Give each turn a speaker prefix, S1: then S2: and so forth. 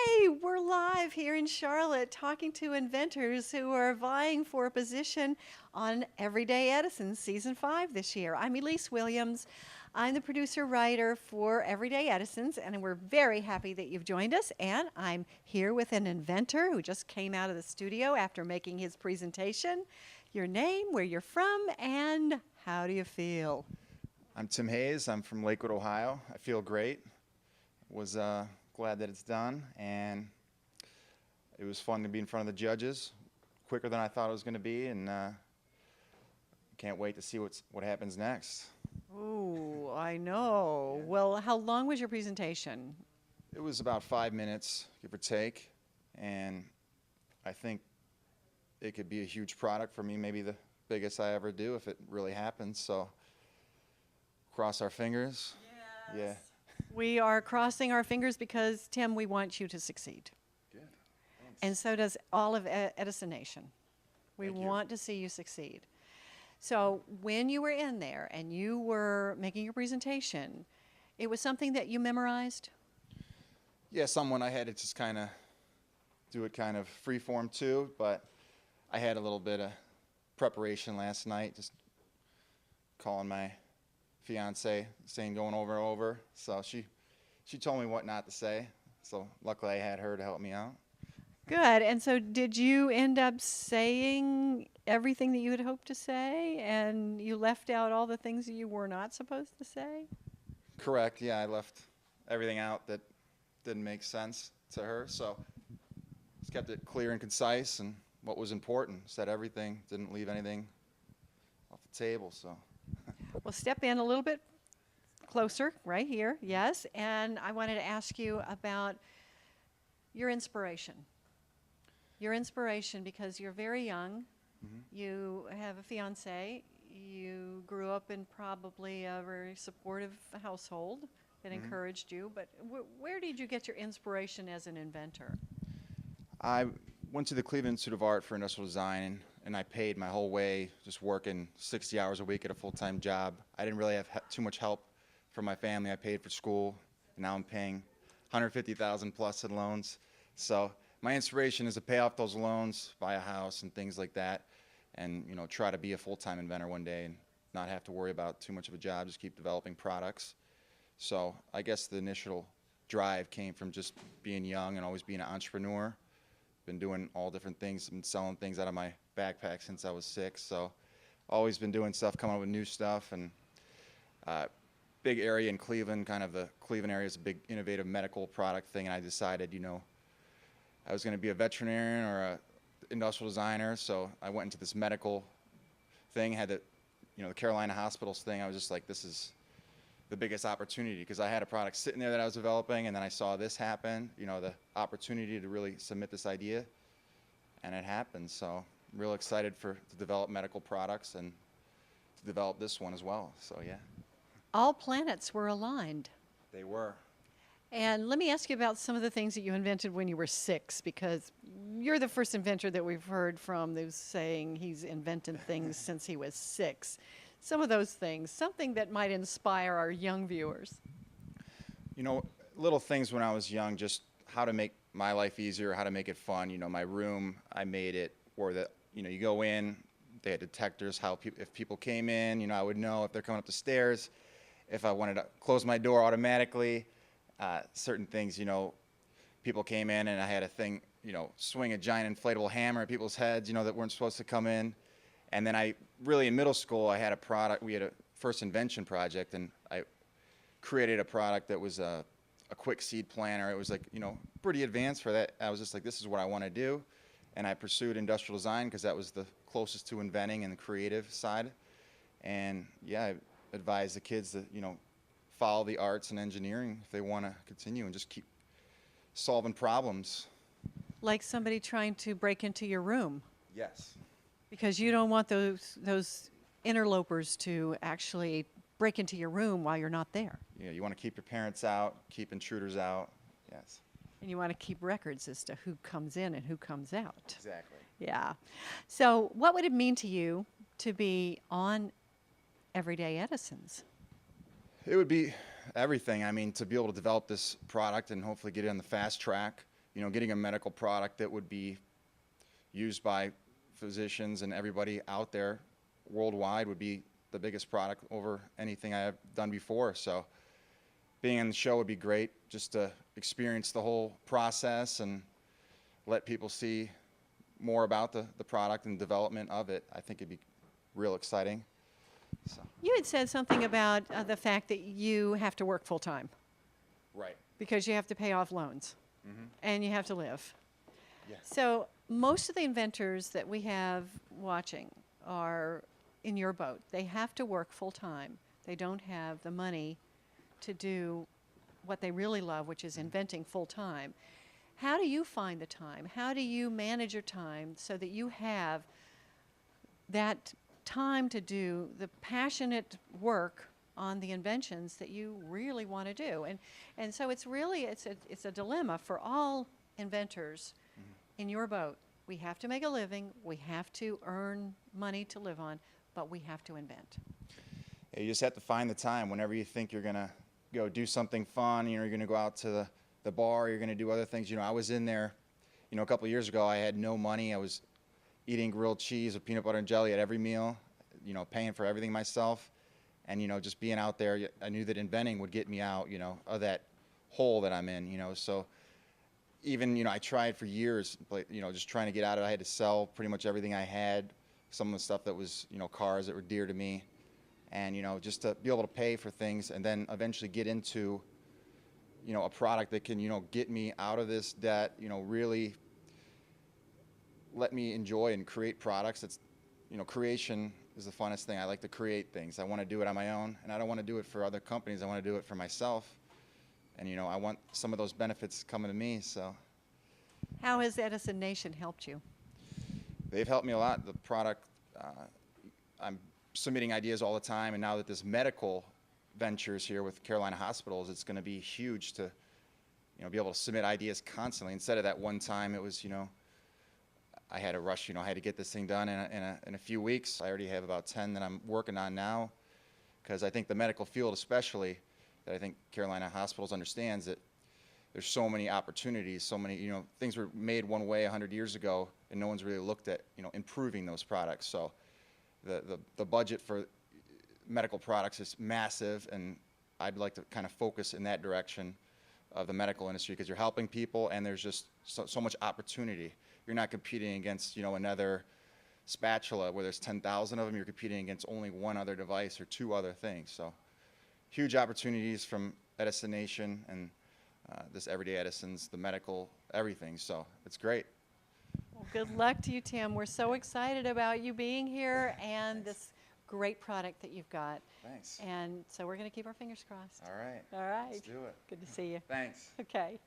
S1: Hey, we're live here in Charlotte talking to inventors who are vying for a position on Everyday Edisons Season 5 this year. I'm Elise Williams. I'm the producer-writer for Everyday Edisons, and we're very happy that you've joined us. And I'm here with an inventor who just came out of the studio after making his presentation. Your name, where you're from, and how do you feel?
S2: I'm Tim Hayes. I'm from Lakewood, Ohio. I feel great. Was glad that it's done, and it was fun to be in front of the judges, quicker than I thought it was going to be, and can't wait to see what happens next.
S1: Oh, I know.
S2: Yeah.
S1: Well, how long was your presentation?
S2: It was about 5 minutes, give or take, and I think it could be a huge product for me, maybe the biggest I ever do if it really happens. So cross our fingers.
S1: Yes.
S2: Yeah.
S1: We are crossing our fingers because, Tim, we want you to succeed.
S2: Good. Thanks.
S1: And so does all of Edison Nation. We
S2: Thank you.
S1: want to see you succeed. So when you were in there and you were making your presentation, it was something that you memorized?
S2: Yeah, someone I had to just kind of do it kind of free form too, but I had a little bit of preparation last night, just calling my fiance, saying going over and over. So she told me what not to say. So luckily I had her to help me out.
S1: Good. And so did you end up saying everything that you had hoped to say, and you left out all the things that you were not supposed to say?
S2: Correct. Yeah, I left everything out that didn't make sense to her. So just kept it clear and concise and what was important. Said everything, didn't leave anything off the table. So.
S1: Well, step in a little bit closer, right here, yes. And I wanted to ask you about your inspiration. Your inspiration, because you're very young, you have a fiance, you grew up in probably a very supportive household that encouraged you, but where did you get your inspiration as an inventor?
S2: I went to the Cleveland Institute of Art for Industrial Design, and I paid my whole way just working 60 hours a week at a full-time job. I didn't really have too much help from my family. I paid for school, and now I'm paying $150,000 plus in loans. So my inspiration is to pay off those loans, buy a house and things like that, and try to be a full-time inventor one day and not have to worry about too much of a job, just keep developing products. So I guess the initial drive came from just being young and always being an entrepreneur. Been doing all different things, been selling things out of my backpack since I was 6, so always been doing stuff, coming up with new stuff. And big area in Cleveland, kind of the Cleveland area is a big innovative medical product thing, and I decided I was going to be a veterinarian or a industrial designer, so I went into this medical thing, had the Carolina hospitals thing. I was just like, this is the biggest opportunity, because I had a product sitting there that I was developing, and then I saw this happen, the opportunity to really submit this idea, and it happened. So I'm real excited to develop medical products and to develop this one as well. So yeah.
S1: All planets were aligned.
S2: They were.
S1: And let me ask you about some of the things that you invented when you were 6, because you're the first inventor that we've heard from who's saying he's invented things since he was 6. Some of those things, something that might inspire our young viewers.
S2: Little things when I was young, just how to make my life easier, how to make it fun. My room, I made it where you go in, they had detectors, if people came in, I would know if they're coming up the stairs, if I wanted to close my door automatically. Certain things, people came in and I had a thing, swing a giant inflatable hammer at people's heads, that weren't supposed to come in. And then in middle school, I had a product, we had a first invention project, and I created a product that was a quick seed planter. It was pretty advanced for that. I was just like, this is what I want to do. And I pursued industrial design because that was the closest to inventing and the creative side. And yeah, I advise the kids to, follow the arts and engineering if they want to continue and just keep solving problems.
S1: Like somebody trying to break into your room.
S2: Yes.
S1: Because you don't want those interlopers to actually break into your room while you're not there.
S2: Yeah, you want to keep your parents out, keep intruders out. Yes.
S1: And you want to keep records as to who comes in and who comes out.
S2: Exactly.
S1: Yeah. So what would it mean to you to be on Everyday Edisons?
S2: It would be everything. I mean, to be able to develop this product and hopefully get it on the fast track getting a medical product that would be used by physicians and everybody out there worldwide would be the biggest product over anything I have done before. So being on the show would be great, just to experience the whole process and let people see more about the product and development of it. I think it'd be real exciting. So.
S1: You had said something about the fact that you have to work full time.
S2: Right.
S1: Because you have to pay off loans.
S2: Mm-hmm.
S1: And you have to live.
S2: Yeah.
S1: So most of the inventors that we have watching are in your boat. They have to work full time. They don't have the money to do what they really love, which is inventing full time. How do you find the time? How do you manage your time so that you have that time to do the passionate work on the inventions that you really want to do? And so it's really, it's a dilemma for all inventors in your boat. We have to make a living, we have to earn money to live on, but we have to invent.
S2: Yeah, you just have to find the time whenever you think you're going to go do something fun, you're going to go out to the bar, you're going to do other things. I was in there, a couple of years ago, I had no money. I was eating grilled cheese with peanut butter and jelly at every meal, paying for everything myself. And, just being out there, I knew that inventing would get me out, of that hole that I'm in, So even, I tried for years, just trying to get out of it. I had to sell pretty much everything I had, some of the stuff that was, cars that were dear to me. And, just to be able to pay for things and then eventually get into, a product that can, get me out of this debt, really let me enjoy and create products. That's, creation is the funnest thing. I like to create things. I want to do it on my own, and I don't want to do it for other companies. I want to do it for myself. And, I want some of those benefits coming to me, so.
S1: How has Edison Nation helped you?
S2: They've helped me a lot. The product, I'm submitting ideas all the time, and now that this medical ventures here with Carolina hospitals, it's going to be huge to, be able to submit ideas constantly. Instead of that one time, it was, I had to rush, I had to get this thing done in a few weeks. I already have about 10 that I'm working on now, because I think the medical field especially, that I think Carolina Hospitals understands that there's so many opportunities, so many, things were made one way 100 years ago, and no one's really looked at, improving those products. So the budget for medical products is massive, and I'd like to kind of focus in that direction of the medical industry, because you're helping people, and there's just so much opportunity. You're not competing against, another spatula where there's 10,000 of them. You're competing against only one other device or two other things. So huge opportunities from Edison Nation and this Everyday Edisons, the medical, everything. So it's great.
S1: Well, good luck to you, Tim. We're so excited about you being here and this great product that you've got.
S2: Thanks.
S1: And so we're going to keep our fingers crossed.
S2: All right.
S1: All right.
S2: Let's do it.
S1: Good to see you.
S2: Thanks.
S1: Okay.